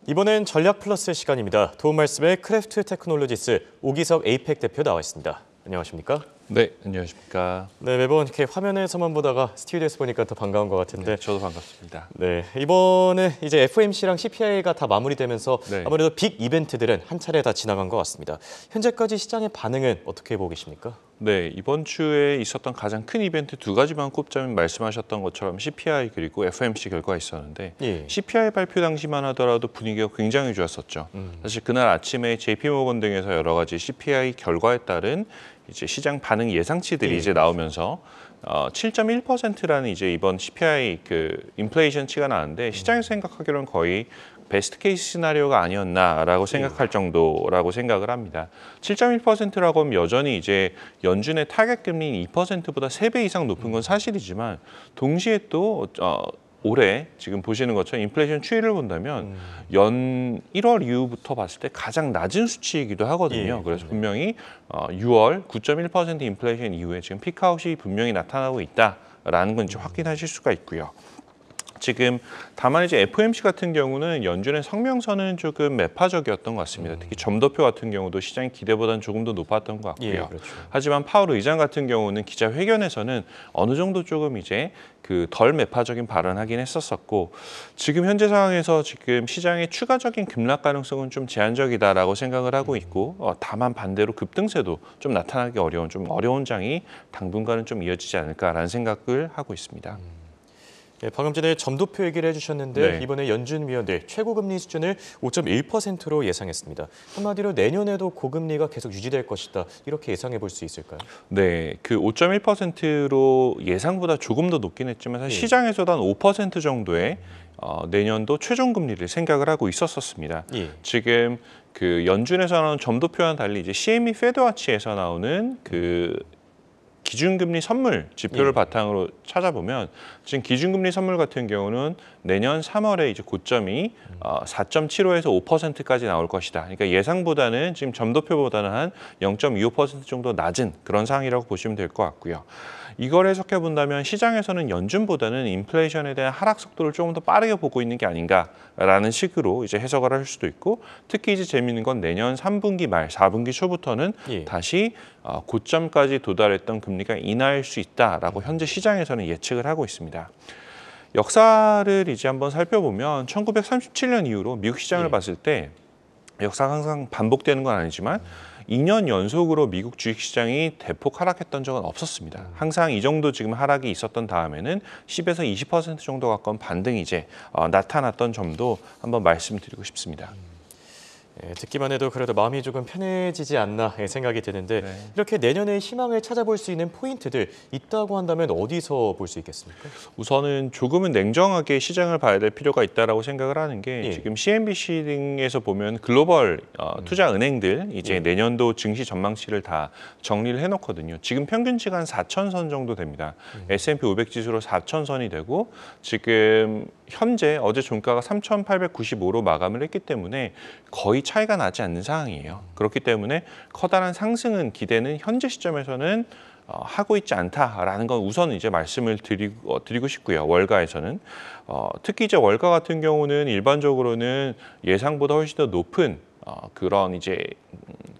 이번엔 전략 플러스의 시간입니다. 도움 말씀에 크래프트 테크놀로지스 오기석 에이펙 대표 나와 있습니다. 안녕하십니까? 네, 안녕하십니까. 네, 매번 이렇게 화면에서만 보다가 스튜디오에서 보니까 더 반가운 것 같은데. 네, 저도 반갑습니다. 네, 이번에 이제 FOMC랑 CPI가 다 마무리되면서 네. 아무래도 빅 이벤트들은 한 차례 다 지나간 것 같습니다. 현재까지 시장의 반응은 어떻게 보고 계십니까? 네, 이번 주에 있었던 가장 큰 이벤트 두 가지만 꼽자면 말씀하셨던 것처럼 CPI 그리고 FOMC 결과가 있었는데 예. CPI 발표 당시만 하더라도 분위기가 굉장히 좋았었죠. 사실 그날 아침에 JP모건 등에서 여러 가지 CPI 결과에 따른 이제 시장 반응 예상치들이 이제 나오면서 7.1%라는 이제 이번 CPI 그 인플레이션치가 나왔는데 시장에서 생각하기로는 거의 베스트 케이스 시나리오가 아니었나라고 생각할 정도라고 생각을 합니다. 7.1%라고 하면 여전히 이제 연준의 타겟 금리인 2%보다 3배 이상 높은 건 사실이지만 동시에 또 올해 지금 보시는 것처럼 인플레이션 추이를 본다면 연 1월 이후부터 봤을 때 가장 낮은 수치이기도 하거든요. 예, 그래서 분명히 6월 9.1% 인플레이션 이후에 지금 피크아웃이 분명히 나타나고 있다라는 건 이제 확인하실 수가 있고요. 지금 다만 이제 FOMC 같은 경우는 연준의 성명서는 조금 매파적이었던 것 같습니다. 특히 점도표 같은 경우도 시장의 기대보다는 조금 더 높았던 것 같고요. 예, 그렇죠. 하지만 파월 의장 같은 경우는 기자회견에서는 어느 정도 조금 이제 그 덜 매파적인 발언하긴 했었었고 지금 현재 상황에서 지금 시장의 추가적인 급락 가능성은 좀 제한적이다라고 생각을 하고 있고 다만 반대로 급등세도 좀 나타나기 어려운 장이 당분간은 좀 이어지지 않을까라는 생각을 하고 있습니다. 네, 방금 전에 점도표 얘기를 해주셨는데 네. 이번에 연준 위원들 최고금리 수준을 5.1%로 예상했습니다. 한마디로 내년에도 고금리가 계속 유지될 것이다. 이렇게 예상해 볼 수 있을까요? 네, 그 5.1%로 예상보다 조금 더 높긴 했지만 사실 시장에서도 한 5% 정도의 내년도 최종 금리를 생각을 하고 있었습니다. 예. 지금 그 연준에서 나오는 점도표와는 달리 이제 CME 페드와치에서 나오는 그 기준금리 선물 지표를 바탕으로 찾아보면 지금 기준금리 선물 같은 경우는 내년 3월에 이제 고점이 4.75에서 5%까지 나올 것이다. 그러니까 예상보다는 지금 점도표보다는 한 0.25% 정도 낮은 그런 상황이라고 보시면 될 것 같고요. 이걸 해석해 본다면 시장에서는 연준보다는 인플레이션에 대한 하락 속도를 조금 더 빠르게 보고 있는 게 아닌가라는 식으로 이제 해석을 할 수도 있고 특히 이제 재미있는 건 내년 3분기 말, 4분기 초부터는 다시 고점까지 도달했던 금리가 인하할 수 있다라고 현재 시장에서는 예측을 하고 있습니다. 역사를 이제 한번 살펴보면 1937년 이후로 미국 시장을 봤을 때 역사가 항상 반복되는 건 아니지만 2년 연속으로 미국 주식시장이 대폭 하락했던 적은 없었습니다. 항상 이 정도 지금 하락이 있었던 다음에는 10에서 20% 정도 가까운 반등이 이제 나타났던 점도 한번 말씀드리고 싶습니다. 예, 듣기만 해도 그래도 마음이 조금 편해지지 않나 생각이 드는데 네. 이렇게 내년에 희망을 찾아볼 수 있는 포인트들 있다고 한다면 어디서 볼 수 있겠습니까? 우선은 조금은 냉정하게 시장을 봐야 될 필요가 있다라고 생각을 하는 게 지금 CNBC 등에서 보면 글로벌 투자 은행들 이제 내년도 증시 전망치를 다 정리를 해놓거든요. 지금 평균치가 한 4,000선 정도 됩니다. S&P 500 지수로 4,000선이 되고 지금 현재 어제 종가가 3,895로 마감을 했기 때문에 거의 차이가 나지 않는 상황이에요. 그렇기 때문에 커다란 상승은 기대는 현재 시점에서는 하고 있지 않다라는 건 우선 이제 말씀을 드리고 싶고요. 월가에서는 특히 이제 월가 같은 경우는 일반적으로는 예상보다 훨씬 더 높은 그런 이제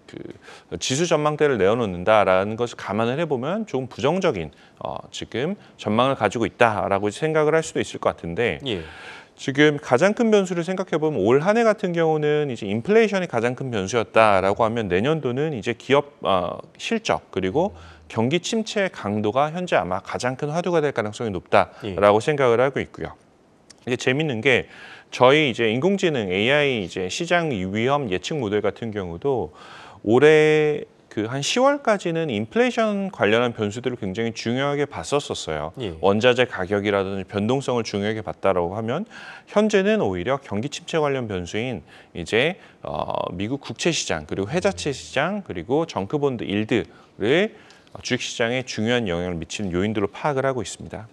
그 지수 전망대를 내어놓는다라는 것을 감안을 해보면 조금 부정적인 지금 전망을 가지고 있다라고 생각을 할 수도 있을 것 같은데. 지금 가장 큰 변수를 생각해 보면 올 한 해 같은 경우는 이제 인플레이션이 가장 큰 변수였다라고 하면 내년도는 이제 기업 실적 그리고 경기 침체의 강도가 현재 아마 가장 큰 화두가 될 가능성이 높다라고 생각을 하고 있고요. 이게 재밌는 게 저희 이제 인공지능 AI 이제 시장 위험 예측 모델 같은 경우도 올해 그 한 10월까지는 인플레이션 관련한 변수들을 굉장히 중요하게 봤었어요. 원자재 가격이라든지 변동성을 중요하게 봤다라고 하면 현재는 오히려 경기 침체 관련 변수인 이제 미국 국채 시장 그리고 회자채 시장 그리고 정크본드 일드를 주식시장에 중요한 영향을 미치는 요인들로 파악을 하고 있습니다.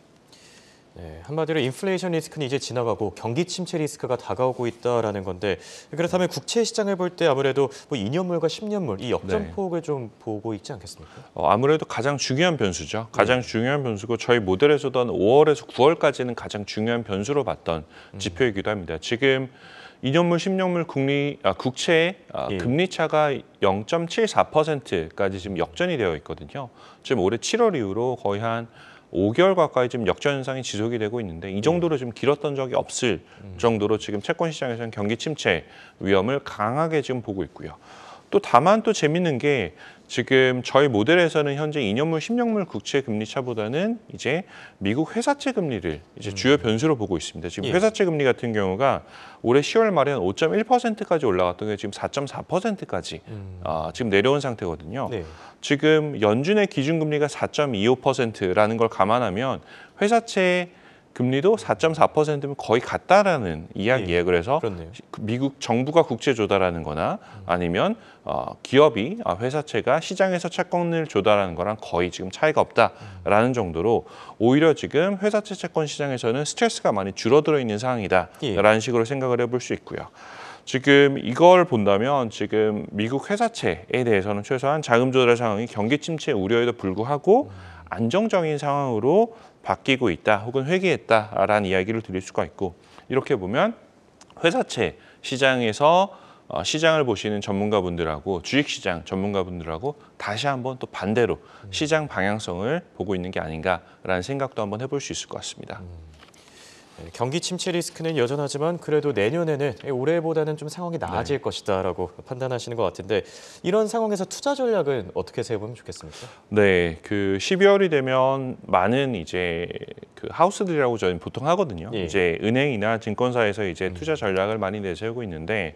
네, 한마디로 인플레이션 리스크는 이제 지나가고 경기 침체 리스크가 다가오고 있다라는 건데 그렇다면 국채 시장을 볼 때 아무래도 뭐 2년물과 10년물 이 역전폭을 좀 보고 있지 않겠습니까? 아무래도 가장 중요한 변수죠. 가장 중요한 변수고 저희 모델에서도 한 5월에서 9월까지는 가장 중요한 변수로 봤던 지표이기도 합니다. 지금 2년물, 10년물 국채의 예. 금리 차가 0.74%까지 지금 역전이 되어 있거든요. 지금 올해 7월 이후로 거의 한 5개월 가까이 지금 역전 현상이 지속이 되고 있는데 이 정도로 좀 길었던 적이 없을 정도로 지금 채권 시장에서는 경기 침체 위험을 강하게 지금 보고 있고요. 또 다만 또 재밌는 게 지금 저희 모델에서는 현재 2년물, 10년물 국채 금리 차보다는 이제 미국 회사채 금리를 이제 주요 변수로 보고 있습니다. 지금 예. 회사채 금리 같은 경우가 올해 10월 말에 한 5.1%까지 올라갔던 게 지금 4.4%까지 지금 내려온 상태거든요. 네. 지금 연준의 기준금리가 4.25%라는 걸 감안하면 회사채 금리도 4.4%면 거의 같다라는 이야기예요. 그래서 그렇네요. 미국 정부가 국채 조달하는 거나 아니면 기업이 회사채가 시장에서 채권을 조달하는 거랑 거의 지금 차이가 없다라는 정도로 오히려 지금 회사채 채권 시장에서는 스트레스가 많이 줄어들어 있는 상황이다라는 식으로 생각을 해볼 수 있고요. 지금 이걸 본다면 지금 미국 회사채에 대해서는 최소한 자금 조달 상황이 경기 침체 우려에도 불구하고 안정적인 상황으로 바뀌고 있다 혹은 회귀했다라는 이야기를 드릴 수가 있고 이렇게 보면 회사채 시장에서 시장을 보시는 전문가분들하고 주식시장 전문가분들하고 다시 한번 또 반대로 시장 방향성을 보고 있는 게 아닌가라는 생각도 한번 해볼 수 있을 것 같습니다. 경기 침체 리스크는 여전하지만 그래도 내년에는 올해보다는 좀 상황이 나아질 것이다라고 판단하시는 것 같은데 이런 상황에서 투자 전략은 어떻게 세워보면 좋겠습니까? 네, 그 12월이 되면 많은 이제 그 하우스들이라고 저희는 보통 하거든요. 예. 이제 은행이나 증권사에서 이제 투자 전략을 많이 내세우고 있는데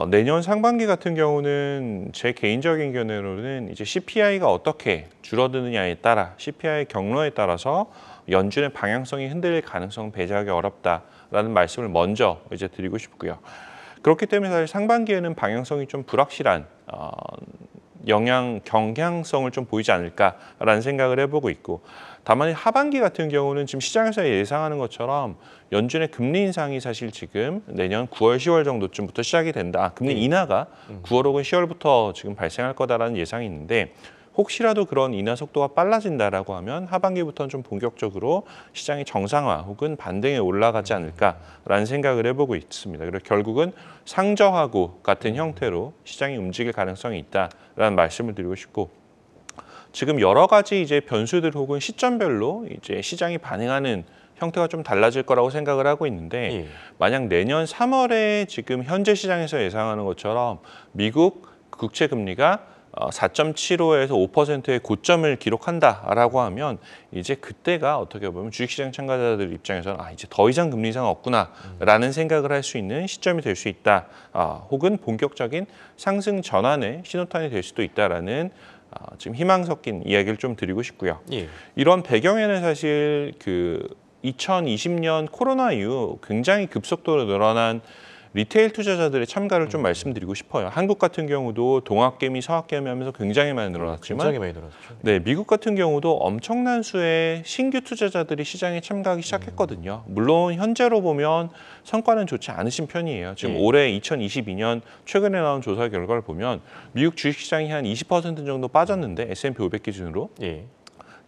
내년 상반기 같은 경우는 제 개인적인 견해로는 이제 CPI가 어떻게 줄어드느냐에 따라 CPI 경로에 따라서 연준의 방향성이 흔들릴 가능성은 배제하기 어렵다라는 말씀을 먼저 이제 드리고 싶고요. 그렇기 때문에 사실 상반기에는 방향성이 좀 불확실한 경향성을 좀 보이지 않을까라는 생각을 해보고 있고 다만 하반기 같은 경우는 지금 시장에서 예상하는 것처럼 연준의 금리 인상이 사실 지금 내년 9월, 10월 정도쯤부터 시작이 된다. 금리 인하가 9월 혹은 10월부터 지금 발생할 거다라는 예상이 있는데 혹시라도 그런 인하 속도가 빨라진다라고 하면 하반기부터는 좀 본격적으로 시장이 정상화 혹은 반등에 올라가지 않을까라는 생각을 해보고 있습니다. 그래서 결국은 상저하고 같은 형태로 시장이 움직일 가능성이 있다라는 말씀을 드리고 싶고 지금 여러 가지 이제 변수들 혹은 시점별로 이제 시장이 반응하는 형태가 좀 달라질 거라고 생각을 하고 있는데 만약 내년 3월에 지금 현재 시장에서 예상하는 것처럼 미국 국채 금리가 4.75에서 5%의 고점을 기록한다라고 하면 이제 그때가 어떻게 보면 주식시장 참가자들 입장에서는 이제 더 이상 금리 인상 없구나라는 생각을 할 수 있는 시점이 될 수 있다. 혹은 본격적인 상승 전환의 신호탄이 될 수도 있다라는 지금 희망 섞인 이야기를 좀 드리고 싶고요. 이런 배경에는 사실 그 2020년 코로나 이후 굉장히 급속도로 늘어난 리테일 투자자들의 참가를 좀 말씀드리고 싶어요. 한국 같은 경우도 동학개미, 서학개미 하면서 굉장히 많이 늘어났지만 굉장히 많이 늘어났죠. 네, 미국 같은 경우도 엄청난 수의 신규 투자자들이 시장에 참가하기 시작했거든요. 물론 현재로 보면 성과는 좋지 않으신 편이에요. 지금 올해 2022년 최근에 나온 조사 결과를 보면 미국 주식시장이 한 20% 정도 빠졌는데 S&P 500 기준으로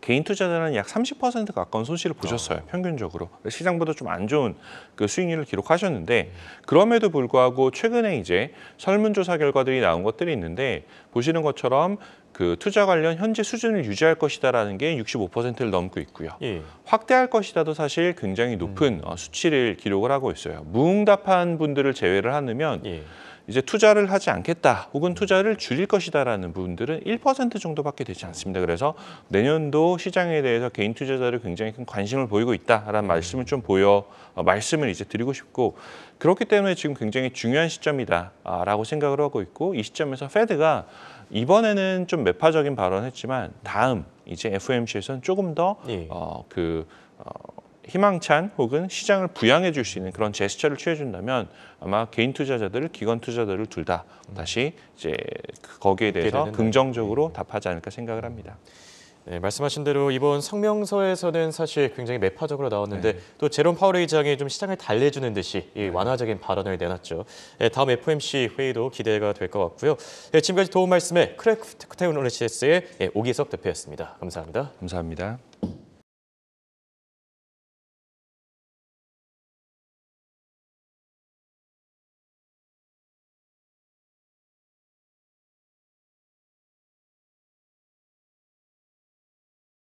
개인 투자자는 약 30% 가까운 손실을 보셨어요. 평균적으로. 시장보다 좀 안 좋은 그 수익률을 기록하셨는데 그럼에도 불구하고 최근에 이제 설문조사 결과들이 나온 것들이 있는데 보시는 것처럼 그 투자 관련 현재 수준을 유지할 것이다라는 게 65%를 넘고 있고요. 확대할 것이다도 사실 굉장히 높은 수치를 기록을 하고 있어요. 무응답한 분들을 제외를 하면 이제 투자를 하지 않겠다 혹은 투자를 줄일 것이다라는 부분들은 1% 정도밖에 되지 않습니다. 그래서 내년도 시장에 대해서 개인 투자자를 굉장히 큰 관심을 보이고 있다라는 말씀을 좀 말씀을 이제 드리고 싶고 그렇기 때문에 지금 굉장히 중요한 시점이다라고 생각을 하고 있고 이 시점에서 페드가 이번에는 좀 매파적인 발언했지만 다음 이제 FOMC에서는 조금 더 희망찬 혹은 시장을 부양해 줄 수 있는 그런 제스처를 취해준다면 아마 개인 투자자들, 기관 투자자들 둘 다 다시 이제 거기에 대해서 긍정적으로 답하지 않을까 생각을 합니다. 네, 말씀하신 대로 이번 성명서에서는 사실 굉장히 매파적으로 나왔는데 또 제롬 파월 의장이 좀 시장을 달래주는 듯이 완화적인 발언을 내놨죠. 다음 FOMC 회의도 기대가 될 것 같고요. 지금까지 도움 말씀에 크래프테크노로시스의 오기석 대표였습니다. 감사합니다. 감사합니다.